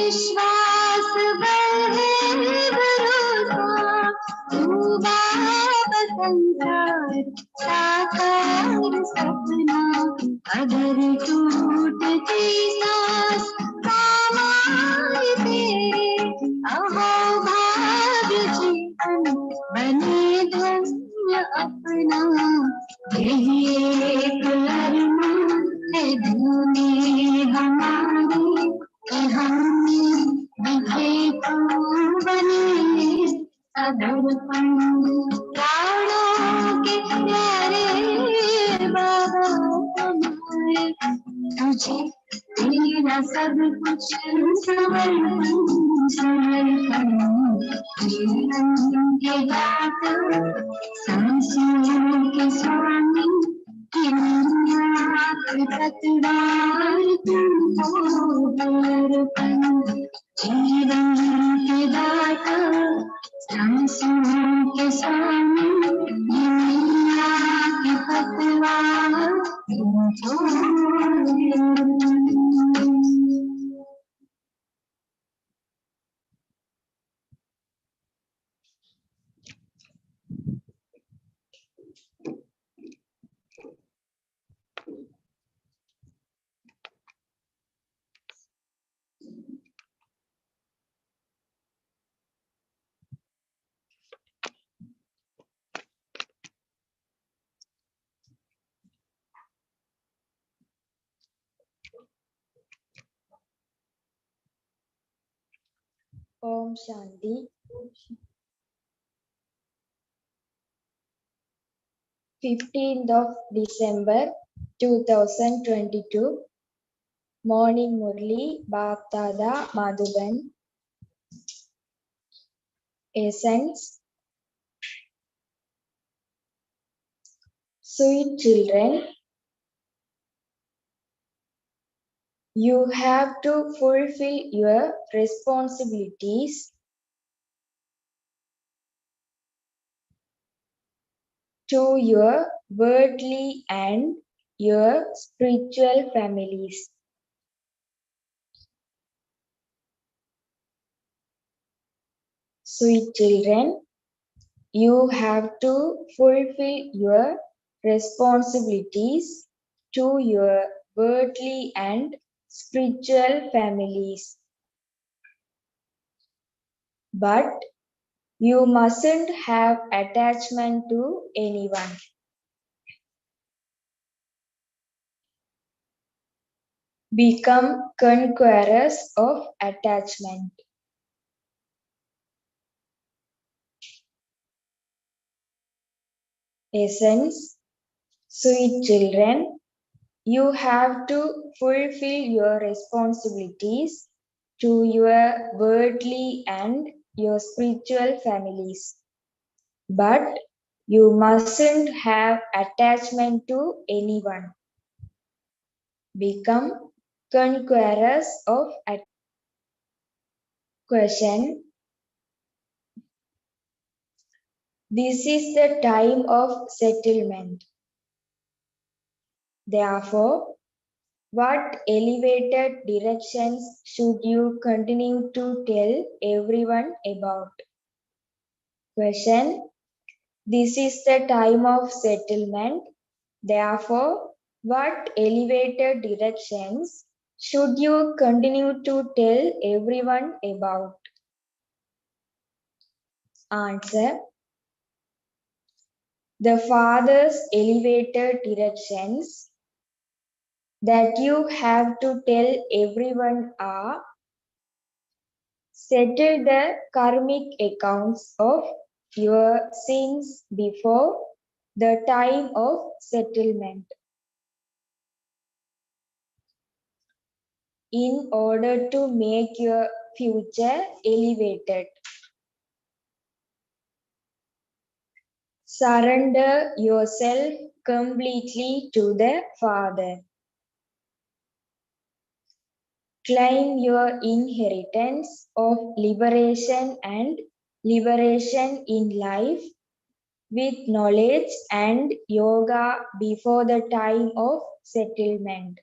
विश्वास बढ़े भरोसा, तू बाब संसार साकार सपना, अगर टूटती सांस काम आए तेरे, अहो भाग्य जीवन बने धन्य अपना, यही एक अरमान है दिल में हमारे, हमने दिखे तो बने समर्पण, प्राणों के प्यारे बाबा हमारे, तुझे तेरा सब कुछ समर्पण समर्पण, जीवन के दाता सांसों के स्वामी, पतवार तुमको अर्पण, जीवन के दाता सांसों के स्वामी, दुनिया की पतवार तुमको अर्पण। Om Shanti. 15th of December 2022. Morning Murli, Baptada, Madhuban. Essence. Sweet children, you have to fulfill your responsibilities to your worldly and your spiritual families. Sweet children, you have to fulfill your responsibilities to your worldly and spiritual families. But you mustn't have attachment to anyone. Become conquerors of attachment. Essence, sweet children, you have to fulfill your responsibilities to your worldly and your spiritual families. But you mustn't have attachment to anyone. Become conquerors of attachment. Question. This is the time of settlement. Therefore, what elevated directions should you continue to tell everyone about? Question. This is the time of settlement. Therefore, what elevated directions should you continue to tell everyone about? Answer. The Father's elevated directions that you have to tell everyone are: settle the karmic accounts of your sins before the time of settlement, in order to make your future elevated. Surrender yourself completely to the Father. Claim your inheritance of liberation and liberation in life with knowledge and yoga before the time of settlement.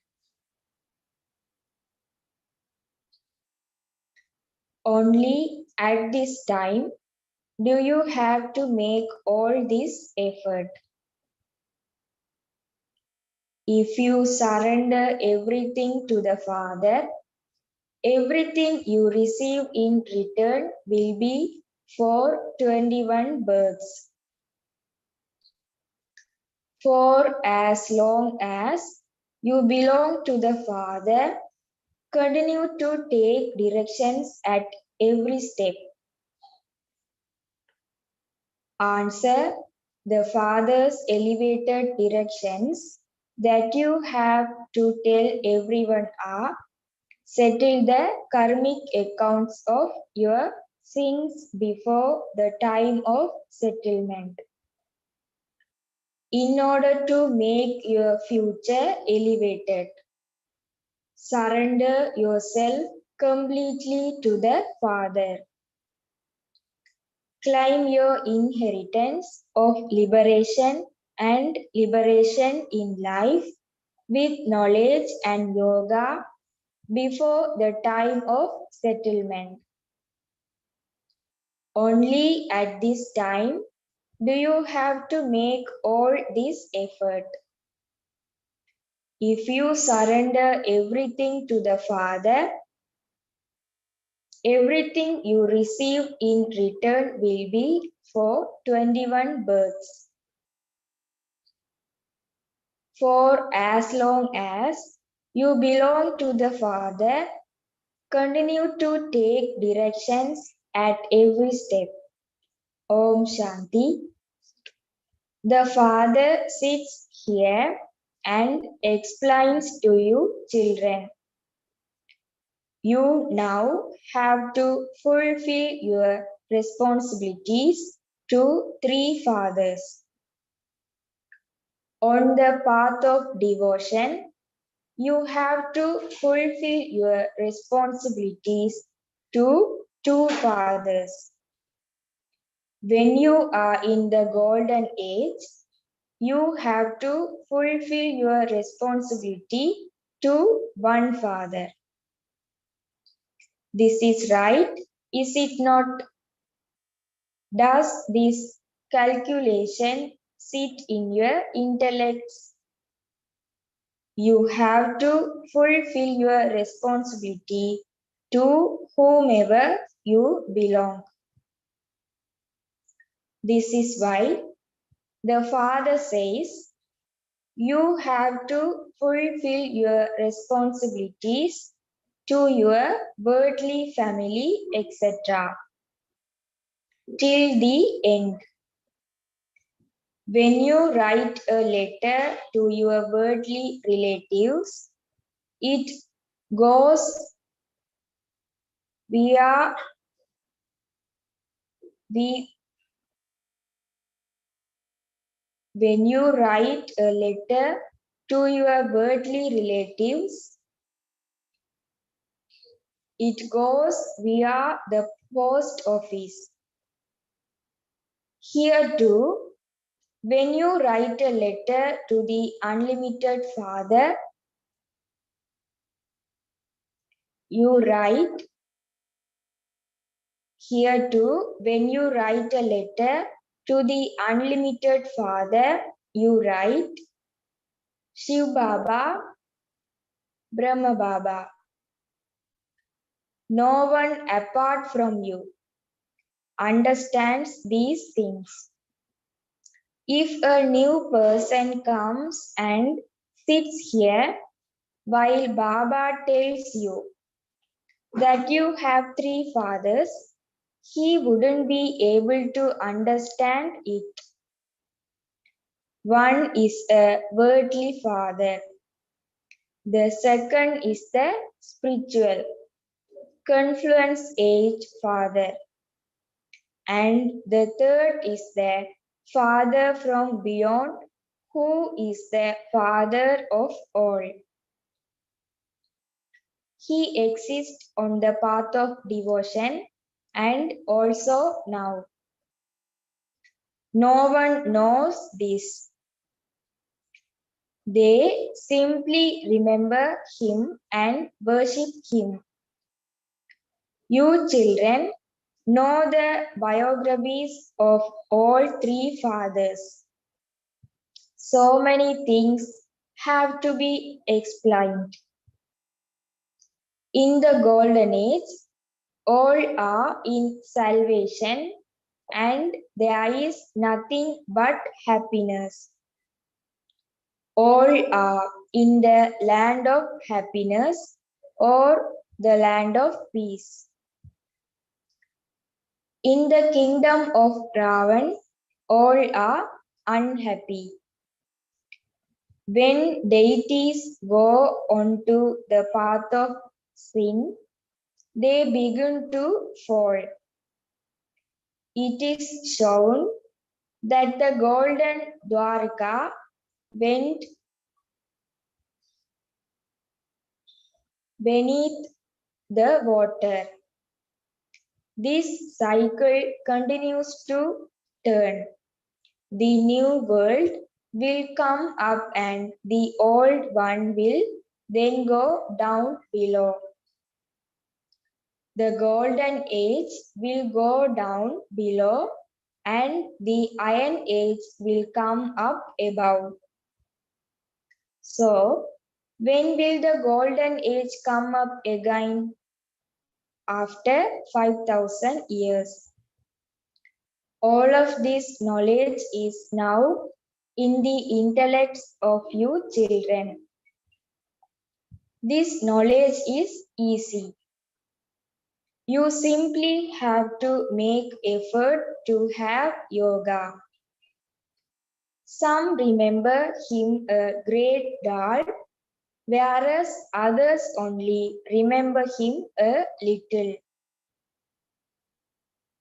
Only at this time do you have to make all this effort. If you surrender everything to the Father, everything you receive in return will be for 21 births. For as long as you belong to the Father, continue to take directions at every step. Answer: the Father's elevated directions that you have to tell everyone are: settle the karmic accounts of your sins before the time of settlement. In order to make your future elevated, surrender yourself completely to the Father. Claim your inheritance of liberation and liberation in life with knowledge and yoga before the time of settlement. Only at this time do you have to make all this effort. If you surrender everything to the Father, everything you receive in return will be for 21 births. For as long as you belong to the Father, continue to take directions at every step. Om Shanti. The Father sits here and explains to you, children. You now have to fulfill your responsibilities to three fathers. On the path of devotion, you have to fulfill your responsibilities to two fathers. When you are in the golden age, you have to fulfill your responsibility to one father. This is right, is it not? Does this calculation sit in your intellects? You have to fulfill your responsibility to whomever you belong. This is why the Father says, you have to fulfill your responsibilities to your worldly family, etc. till the end. When you write a letter to your worldly relatives, it goes via the when you write a letter to your worldly relatives, it goes via the post office. Here too, when you write a letter to the unlimited Father, you write here too, when you write a letter to the unlimited Father, you write Shiv Baba, Brahma Baba. No one apart from you understands these things. If a new person comes and sits here while Baba tells you that you have three fathers, he wouldn't be able to understand it. One is a worldly father. The second is the spiritual, confluence age father. And the third is the Father from beyond, who is the Father of all. He exists on the path of devotion and also now. No one knows this. They simply remember him and worship him. You children know the biographies of all three fathers. So many things have to be explained. In the golden age, all are in salvation and there is nothing but happiness. All are in the land of happiness or the land of peace. In the kingdom of Ravan, all are unhappy. When deities go onto the path of sin, they begin to fall. It is shown that the golden Dwarka went beneath the water. This cycle continues to turn. The new world will come up and the old one will then go down below. The golden age will go down below and the iron age will come up above. So, when will the golden age come up again? After 5,000 years. All of this knowledge is now in the intellects of you children. This knowledge is easy. You simply have to make effort to have yoga. Some remember him a great god, whereas others only remember him a little.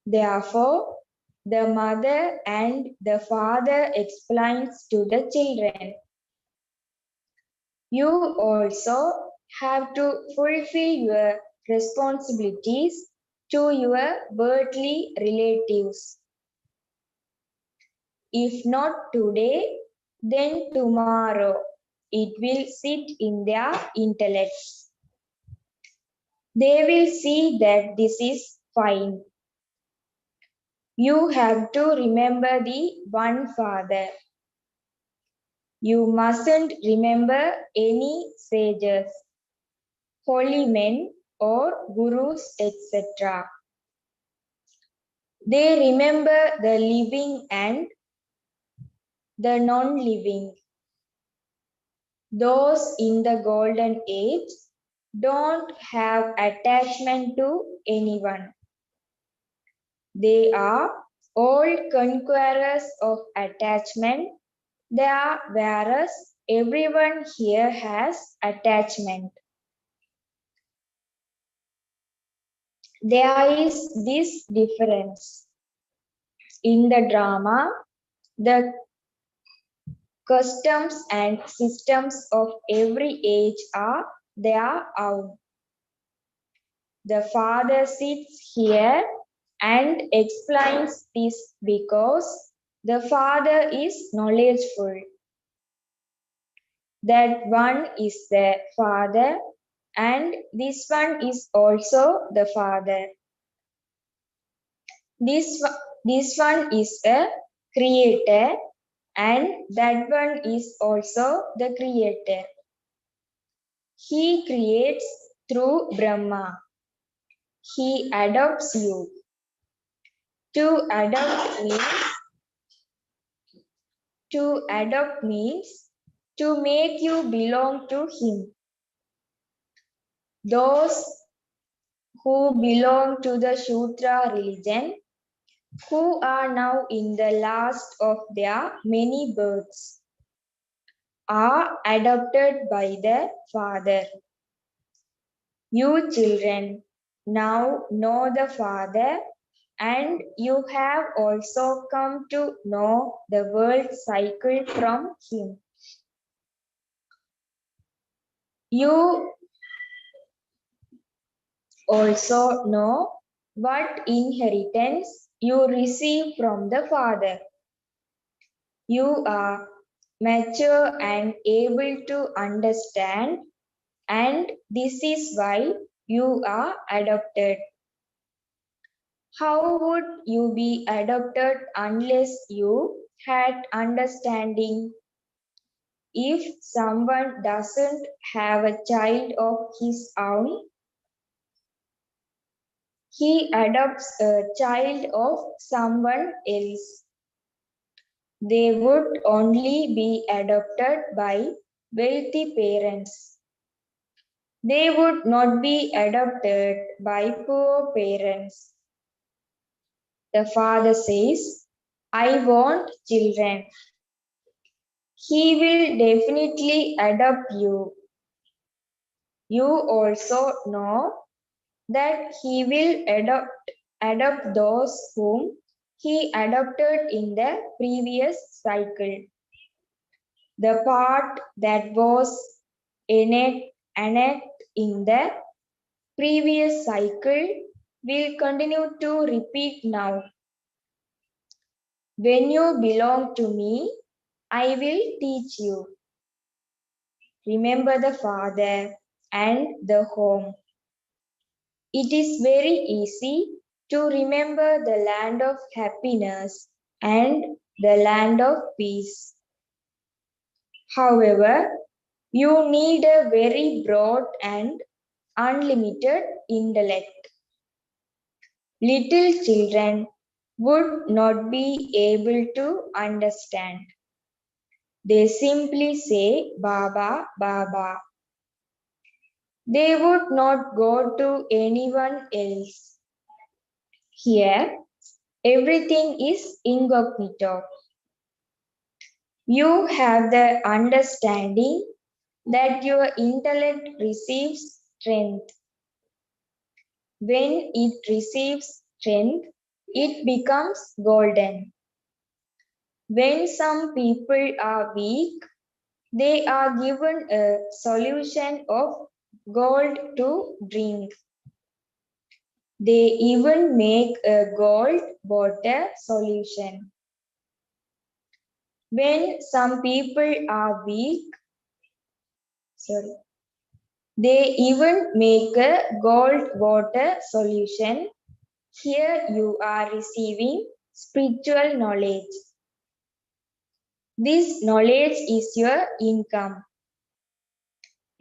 Therefore, the mother and the father explains to the children. You also have to fulfill your responsibilities to your worldly relatives. If not today, then tomorrow it will sit in their intellects. They will see that this is fine. You have to remember the one father. You mustn't remember any sages, holy men or gurus, etc. They remember the living and the non-living. Those in the golden age don't have attachment to anyone. They are all conquerors of attachment. Whereas everyone here has attachment. There is this difference. In the drama, the customs and systems of every age are their own. The father sits here and explains this because the father is knowledgeful. That one is the father and this one is also the father. This one is a creator and that one is also the creator. He creates through Brahma. He adopts you. To adopt means to make you belong to him. Those who belong to the Shudra religion, who are now in the last of their many births, are adopted by the Father. You children now know the Father and you have also come to know the world cycle from him. You also know what inheritance you receive from the Father. You are mature and able to understand, and this is why you are adopted. How would you be adopted unless you had understanding? If someone doesn't have a child of his own, he adopts a child of someone else. They would only be adopted by wealthy parents. They would not be adopted by poor parents. The father says, I want children. He will definitely adopt you. You also know that he will adopt those whom he adopted in the previous cycle. The part that was enacted in the previous cycle will continue to repeat now. When you belong to me, I will teach you. Remember the father and the home. It is very easy to remember the land of happiness and the land of peace. However, you need a very broad and unlimited intellect. Little children would not be able to understand. They simply say, Baba, Baba. They would not go to anyone else. Here, everything is incognito. You have the understanding that your intellect receives strength. When it receives strength, it becomes golden. When some people are weak, they are given a solution of gold to drink. They even make a gold water solution. When some people are weak, they even make a gold water solution. Here you are receiving spiritual knowledge. This knowledge is your income.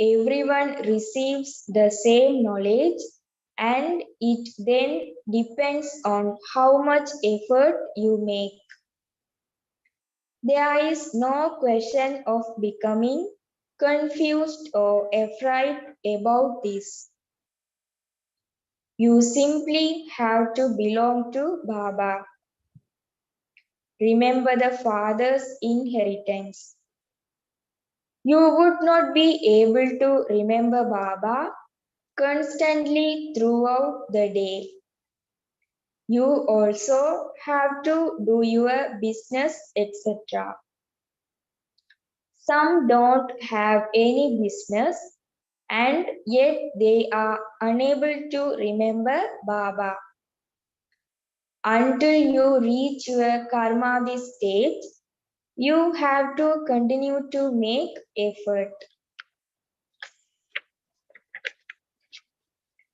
Everyone receives the same knowledge and it then depends on how much effort you make. There is no question of becoming confused or afraid about this. You simply have to belong to Baba. Remember the Father's inheritance. You would not be able to remember Baba constantly throughout the day. You also have to do your business, etc. Some don't have any business and yet they are unable to remember Baba. Until you reach your karmadi stage, you have to continue to make effort.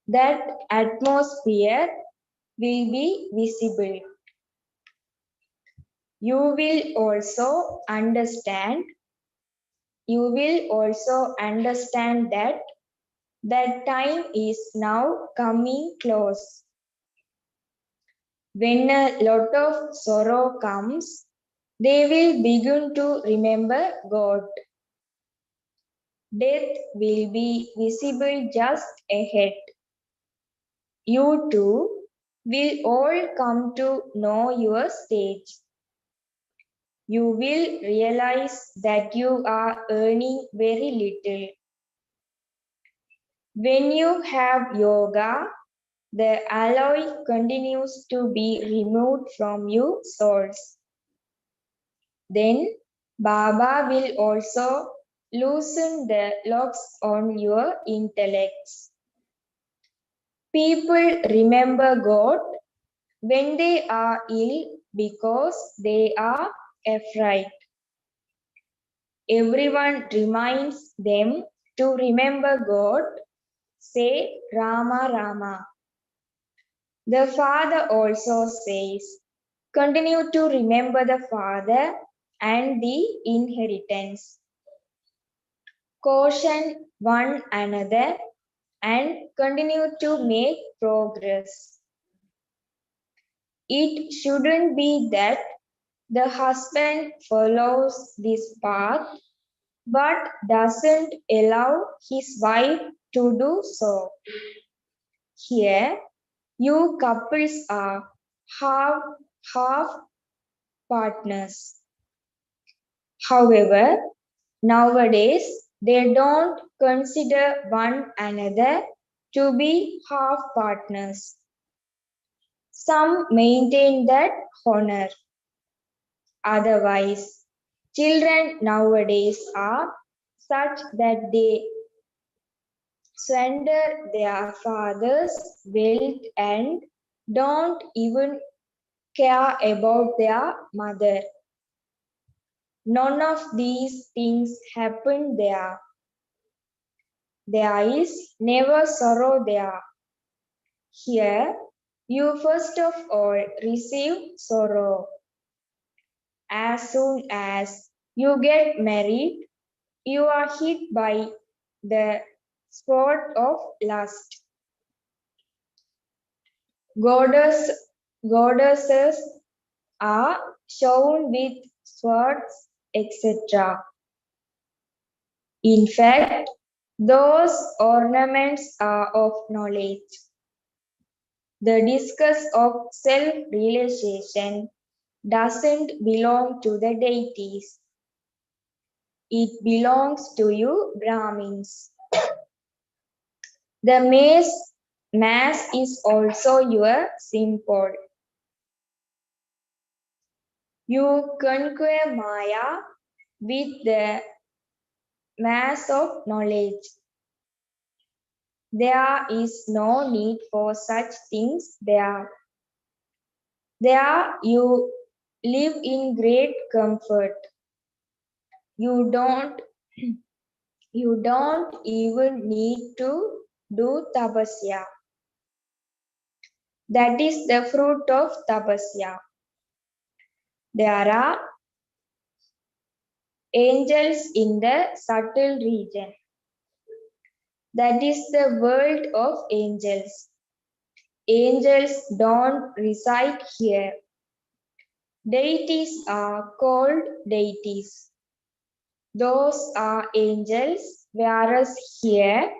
That atmosphere will be visible. You will also understand that that time is now coming close. When a lot of sorrow comes, they will begin to remember God. Death will be visible just ahead. You too will all come to know your stage. You will realize that you are earning very little. When you have yoga, the alloy continues to be removed from your souls. Then Baba will also loosen the locks on your intellects. People remember God when they are ill because they are afraid. Everyone reminds them to remember God. Say Rama Rama. The Father also says, continue to remember the Father and the inheritance. Caution one another and continue to make progress. It shouldn't be that the husband follows this path but doesn't allow his wife to do so. Here, you couples are half partners. However, nowadays they don't consider one another to be half partners. Some maintain that honor. Otherwise, children nowadays are such that they squander their father's wealth and don't even care about their mother. None of these things happen there. There is never sorrow there. Here, you first of all receive sorrow. As soon as you get married, you are hit by the spot of lust. Goddesses are shown with swords, etc. In fact, those ornaments are of knowledge. The discourse of self-realization doesn't belong to the deities. It belongs to you Brahmins. The mass is also your symbol. You conquer Maya with the mass of knowledge. There is no need for such things there. There you live in great comfort. You don't even need to do tapasya. That is the fruit of tapasya. There are angels in the subtle region. That is the world of angels. Angels don't reside here. Deities are called deities. Those are angels, whereas here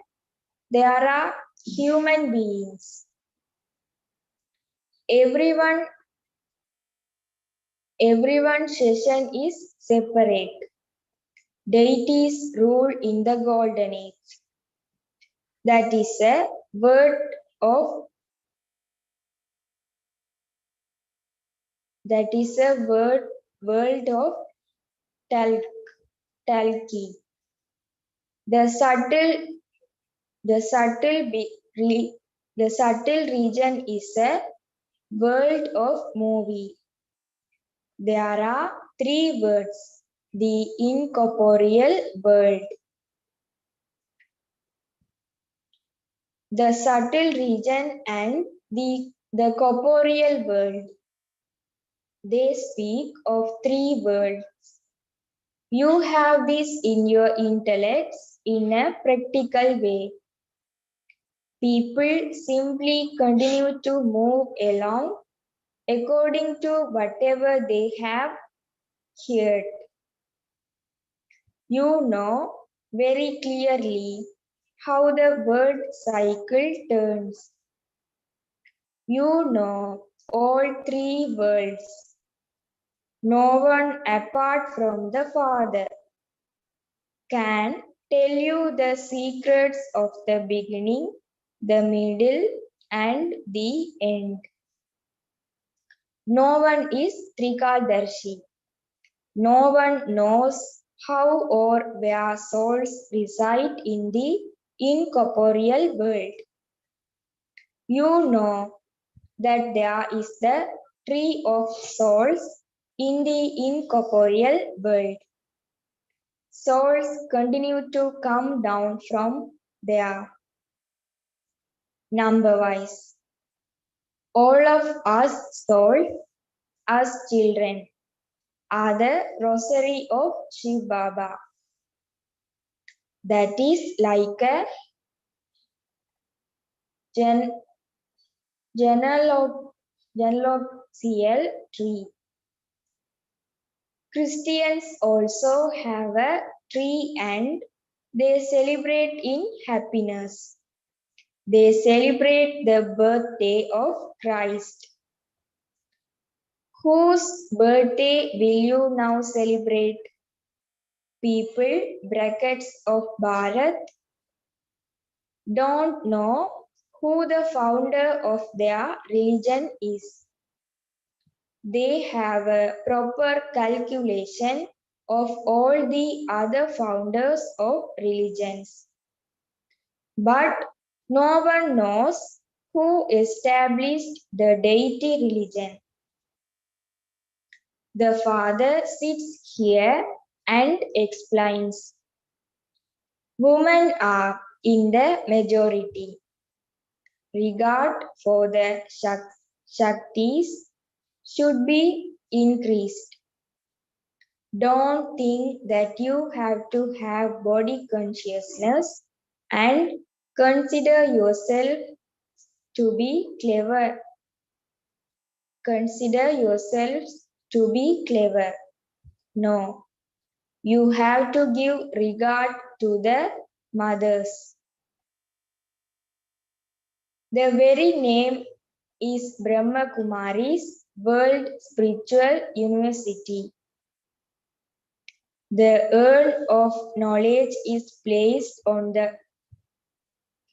there are human beings. Everyone's session is separate. Deities rule in the golden age. That is a word of world of Talki. The subtle region is a world of movie. There are three words: the incorporeal world, the subtle region, and the corporeal world. They speak of three worlds. You have this in your intellects in a practical way. People simply continue to move along according to whatever they have heard. You know very clearly how the world cycle turns. You know all three worlds. No one apart from the Father can tell you the secrets of the beginning, the middle, and the end. No one is Trikadarshi. No one knows how or where souls reside in the incorporeal world. You know that there is the tree of souls in the incorporeal world. Souls continue to come down from there, number-wise. All of us souls, as children, are the rosary of Shiv Baba. That is like a genealogical tree. Christians also have a tree and they celebrate in happiness. They celebrate the birthday of Christ. Whose birthday will you now celebrate? People, brackets of Bharat, don't know who the founder of their religion is. They have a proper calculation of all the other founders of religions. But no one knows who established the deity religion. The father sits here and explains. Women are in the majority. Regard for the Shaktis should be increased. Don't think that you have to have body consciousness and consider yourself to be clever. Consider yourselves to be clever. No, you have to give regard to the mothers. The very name is Brahma Kumari's World Spiritual University. The urn of knowledge is placed on the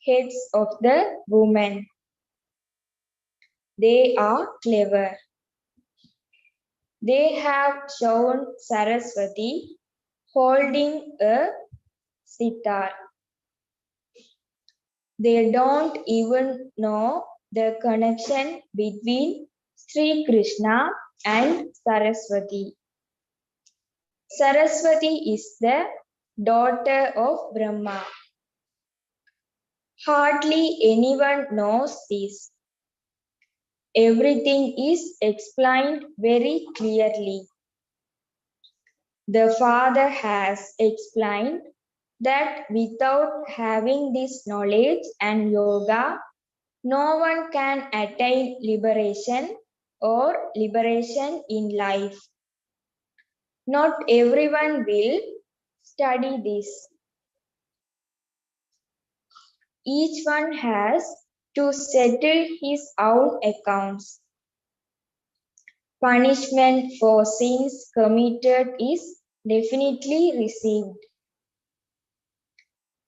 heads of the women. They are clever. They have shown Saraswati holding a sitar. They don't even know the connection between Sri Krishna and Saraswati. Saraswati is the daughter of Brahma. Hardly anyone knows this. Everything is explained very clearly. The Father has explained that without having this knowledge and yoga, no one can attain liberation or liberation in life. Not everyone will study this. Each one has to settle his own accounts. Punishment for sins committed is definitely received.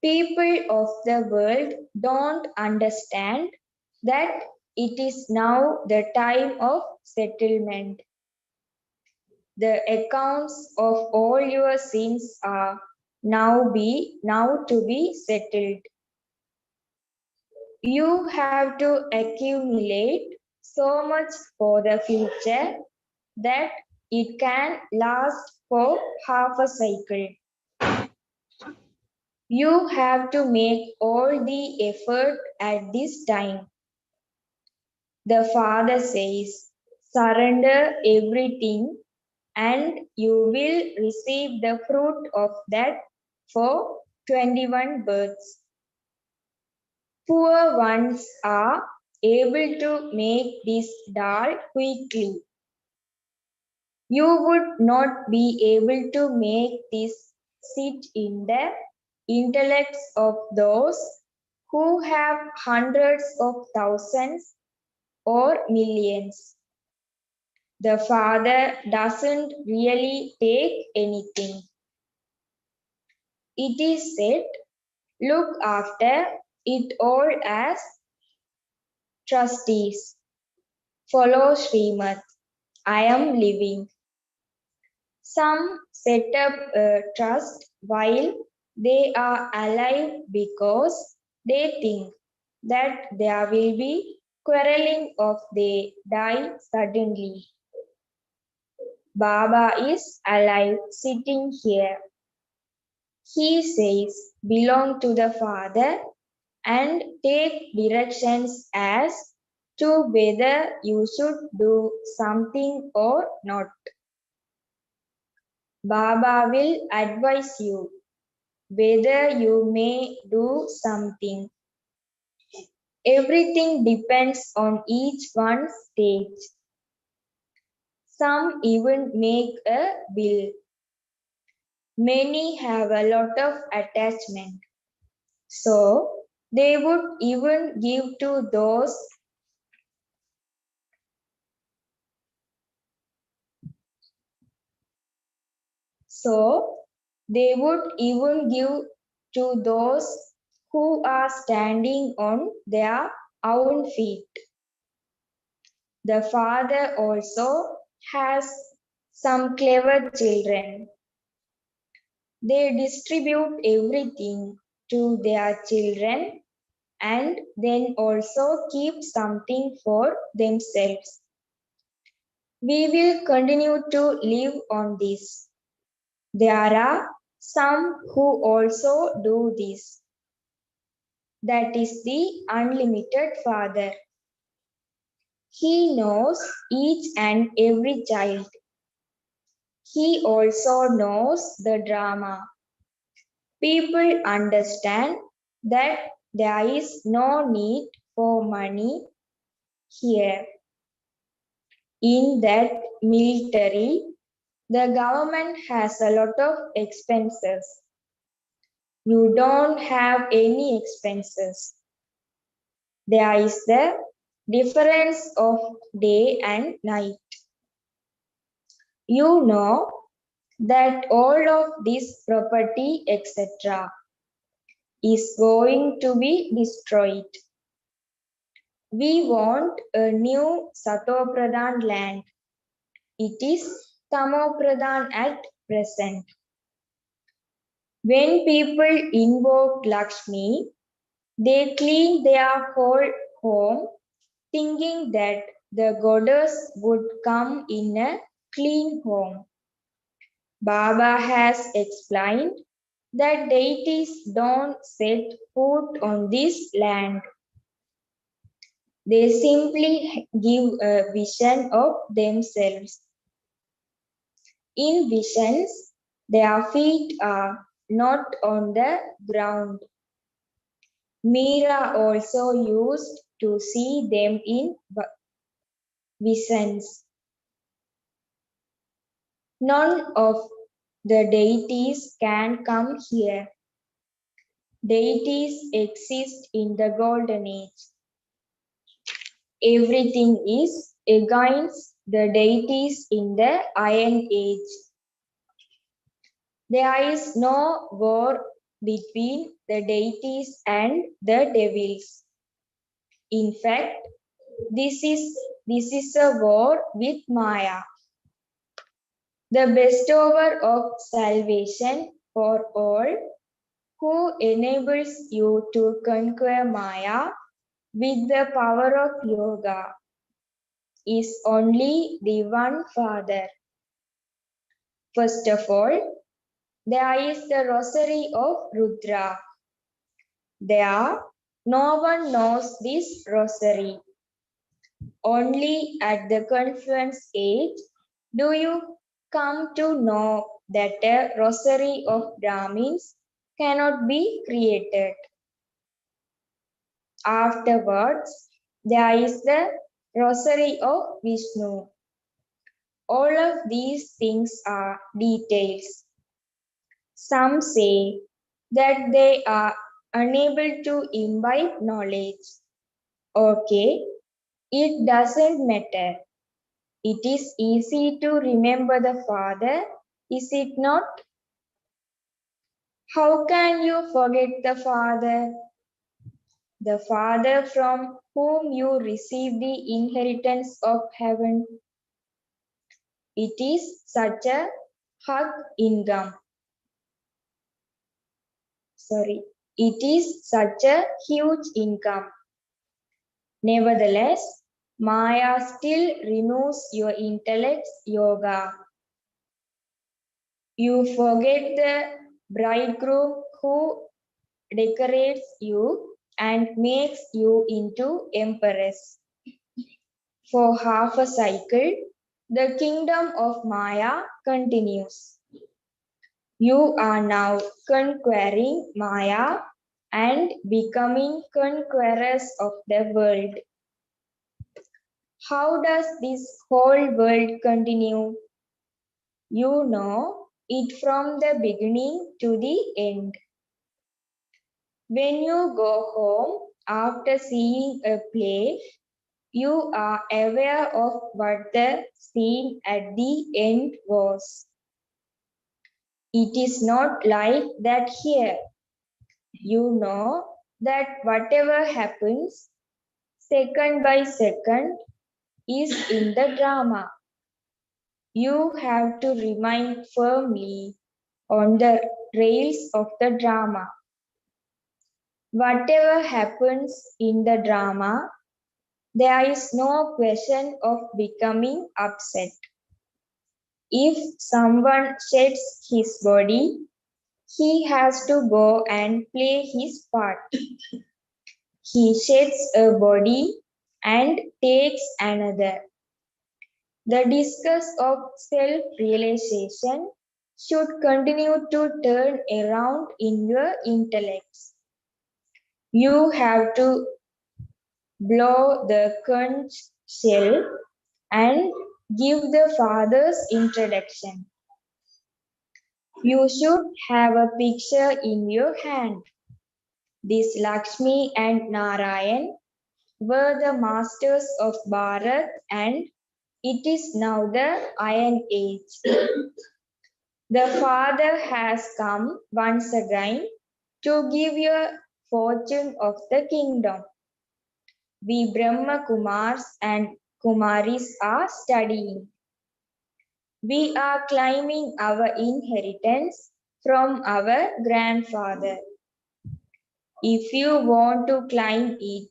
People of the world don't understand that it is now the time of settlement. The accounts of all your sins are now to be settled. You have to accumulate so much for the future that it can last for half a cycle. You have to make all the effort at this time. The Father says, surrender everything and you will receive the fruit of that for 21 births. Poor ones are able to make this dal quickly. You would not be able to make this sit in the intellects of those who have hundreds of thousands or millions. The Father doesn't really take anything. It is said, look after it all as trustees. Follow Srimad. I am living. Some set up a trust while they are alive because they think that there will be quarreling if they die suddenly. Baba is alive sitting here. He says, belong to the Father and take directions as to whether you should do something or not. Baba will advise you whether you may do something. Everything depends on each one's stage. Some even make a will. Many have a lot of attachment. So they would even give to those who are standing on their own feet. The father also has some clever children. They distribute everything to their children and then also keep something for themselves. We will continue to live on this. There are some who also do this. That is the unlimited Father. He knows each and every child. He also knows the drama. People understand that there is no need for money here. In that military, the government has a lot of expenses. You don't have any expenses. There is the difference of day and night. You know that all of this property, etc., is going to be destroyed. We want a new Satopradhan land. It is Tamopradhan at present. When people invoke Lakshmi, they clean their whole home, thinking that the goddess would come in a clean home. Baba has explained that deities don't set foot on this land. They simply give a vision of themselves. In visions, their feet are not on the ground. Meera also used to see them in visions. None of the deities can come here. Deities exist in the golden age. Everything is against the deities in the iron age. There is no war between the deities and the devils. In fact, this is a war with Maya. The bestower of salvation for all, who enables you to conquer Maya with the power of yoga, is only the one Father. First of all, there is the rosary of Rudra. There, no one knows this rosary. Only at the confluence age do you come to know that a rosary of Brahmins cannot be created. Afterwards, there is the rosary of Vishnu. All of these things are details. Some say that they are unable to imbibe knowledge. Okay, it doesn't matter. It is easy to remember the Father, is it not? How can you forget the Father? The Father from whom you receive the inheritance of heaven. It is such a income. It is such a huge income. Nevertheless, Maya still removes your intellect's yoga. You forget the bridegroom who decorates you and makes you into empress. For half a cycle, the kingdom of Maya continues. You are now conquering Maya and becoming conquerors of the world. How does this whole world continue? You know it from the beginning to the end. When you go home after seeing a play, you are aware of what the scene at the end was. It is not like that here. You know that whatever happens, second by second, is in the drama. You have to remain firmly on the rails of the drama. Whatever happens in the drama, there is no question of becoming upset. If someone sheds his body, he has to go and play his part. He sheds a body and takes another. The discourse of self-realization should continue to turn around in your intellects. You have to blow the conch shell and give the father's introduction. You should have a picture in your hand. This Lakshmi and Narayan were the masters of Bharat, and it is now the Iron Age. The Father has come once again to give you a fortune of the kingdom. We Brahma Kumars and Kumaris are studying. We are claiming our inheritance from our grandfather. If you want to climb it,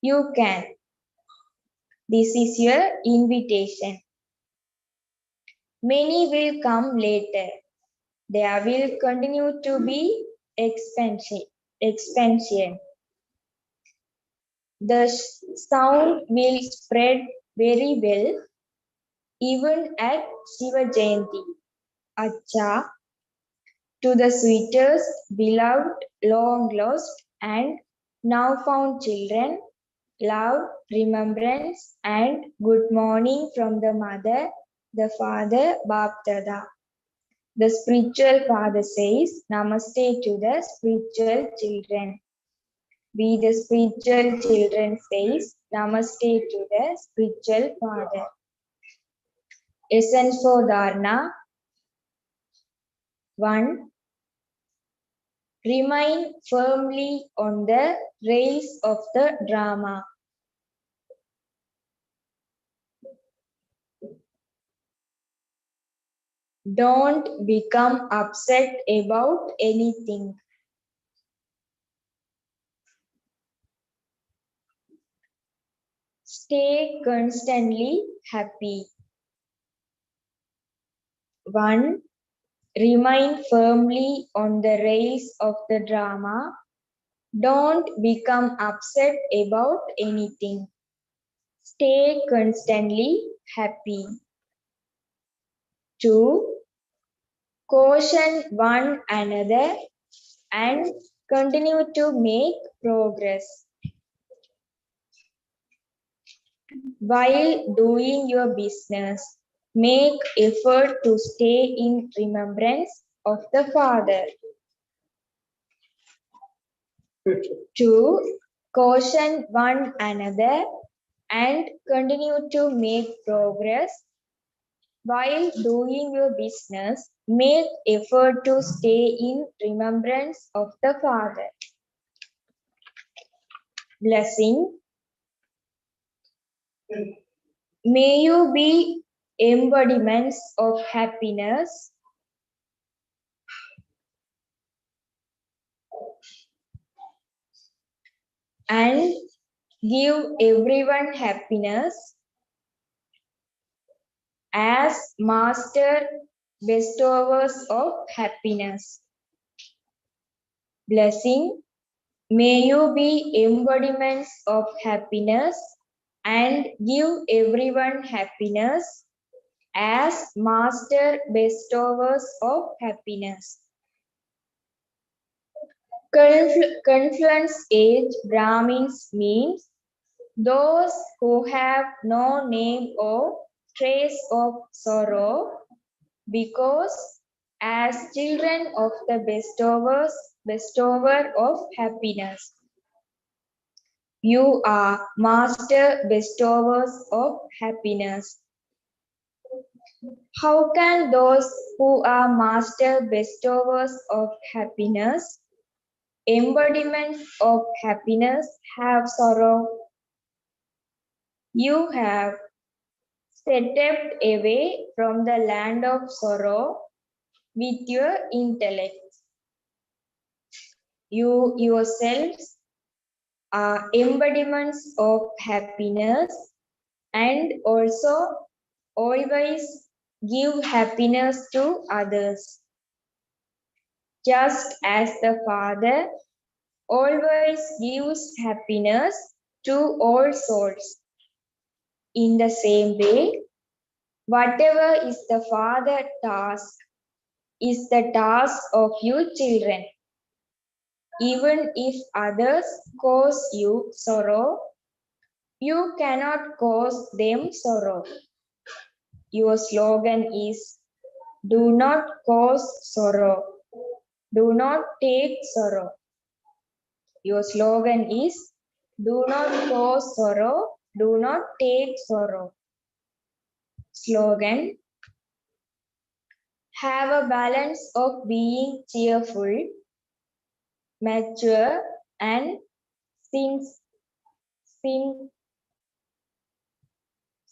you can. This is your invitation. Many will come later. There will continue to be expansion. The sound will spread very well even at Shiva Jayanti. Acha, to the sweetest, beloved, long lost, and now found children, love, remembrance, and good morning from the mother, the father, Bapdada. The spiritual father says, Namaste to the spiritual children. We, the spiritual children, says, Namaste to the spiritual father. Essence for Dharana. 1. Remain firmly on the rails of the drama. Don't become upset about anything. Stay constantly happy. 1. Remain firmly on the rails of the drama. Don't become upset about anything. Stay constantly happy. 2. Caution one another and continue to make progress. While doing your business, make effort to stay in remembrance of the Father. 2. Caution one another and continue to make progress. While doing your business, make effort to stay in remembrance of the Father. Blessing. May you be embodiments of happiness and give everyone happiness as master bestowers of happiness. Blessing. May you be embodiments of happiness and give everyone happiness as master bestowers of happiness. Confluence age Brahmins means those who have no name or trace of sorrow, because as children of the bestower of happiness, you are master bestowers of happiness. How can those who are master bestowers of happiness, embodiments of happiness, have sorrow? You have stepped away from the land of sorrow with your intellect. You yourselves are embodiments of happiness and also always give happiness to others. Just as the Father always gives happiness to all souls. In the same way, whatever is the Father's task is the task of you children. Even if others cause you sorrow, you cannot cause them sorrow. Your slogan is, do not cause sorrow. Do not take sorrow. Your slogan is, do not cause sorrow. Do not take sorrow. Slogan, have a balance of being cheerful, mature, and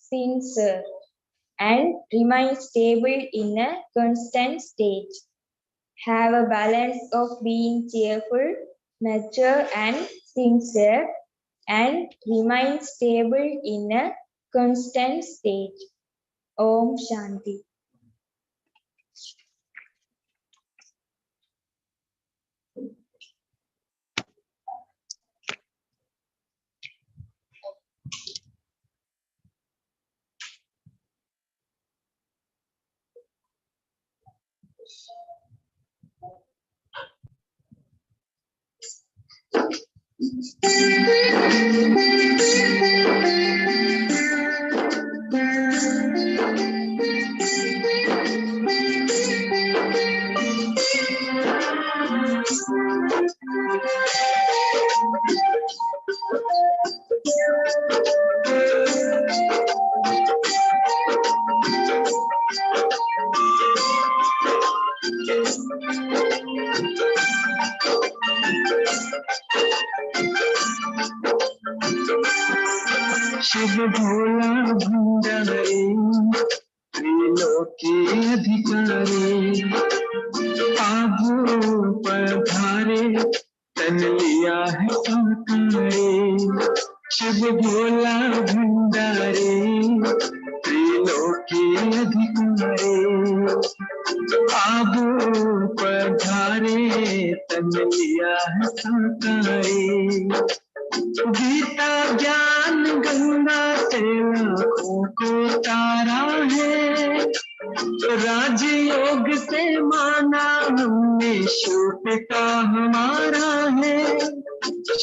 sincere, and remain stable in a constant state. Have a balance of being cheerful, mature, and sincere, and remain stable in a constant state. Om Shanti. Shiv Bhola Bhandari त्रिलोकी अधिकारी आभू पधारे तन लिया है साकारी शिव भोला भंडारी त्रिलोकी अधिकारी आभू पधारे तन लिया है साकारी गीता ज्ञान गंगा से लाखों को तारा है राजयोग से माना हमने शिव पिता हमारा है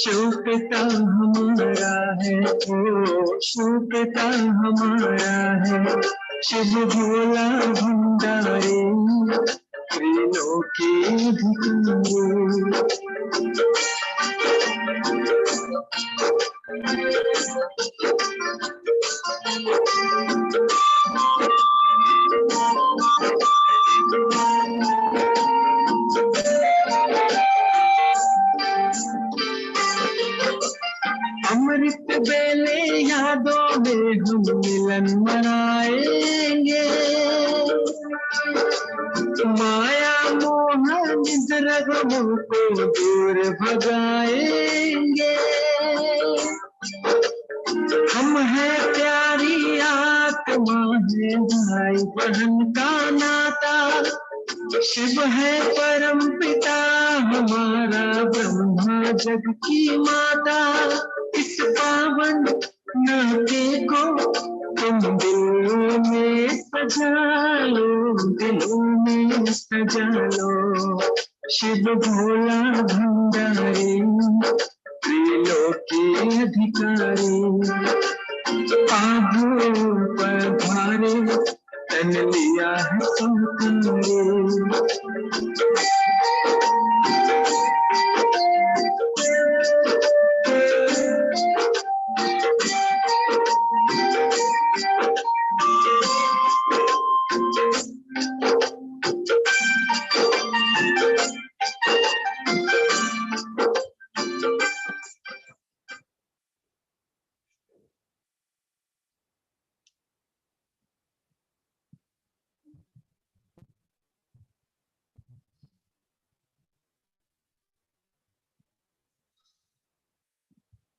शिव पिता हमारा है ओ शिव पिता हमारा है शिव भोला भंडारी त्रिलोकी अधिकारी अमृत बेले यादों में हम मिलन मनाएंगे माया मोह निद्रा गमों को दूर भगाएंगे हम हैं प्यारी आत्मा है भाई बहन का नाता शिव है परम पिता हमारा ब्रह्मा जग की माता इस पावन नाते को तुम दिलों में सजा लो, दिलों में सजा लो। शिव भोला भंडारी, त्रिलोकी अधिकारी, आभू पर भारे, तन लिया है संकारी।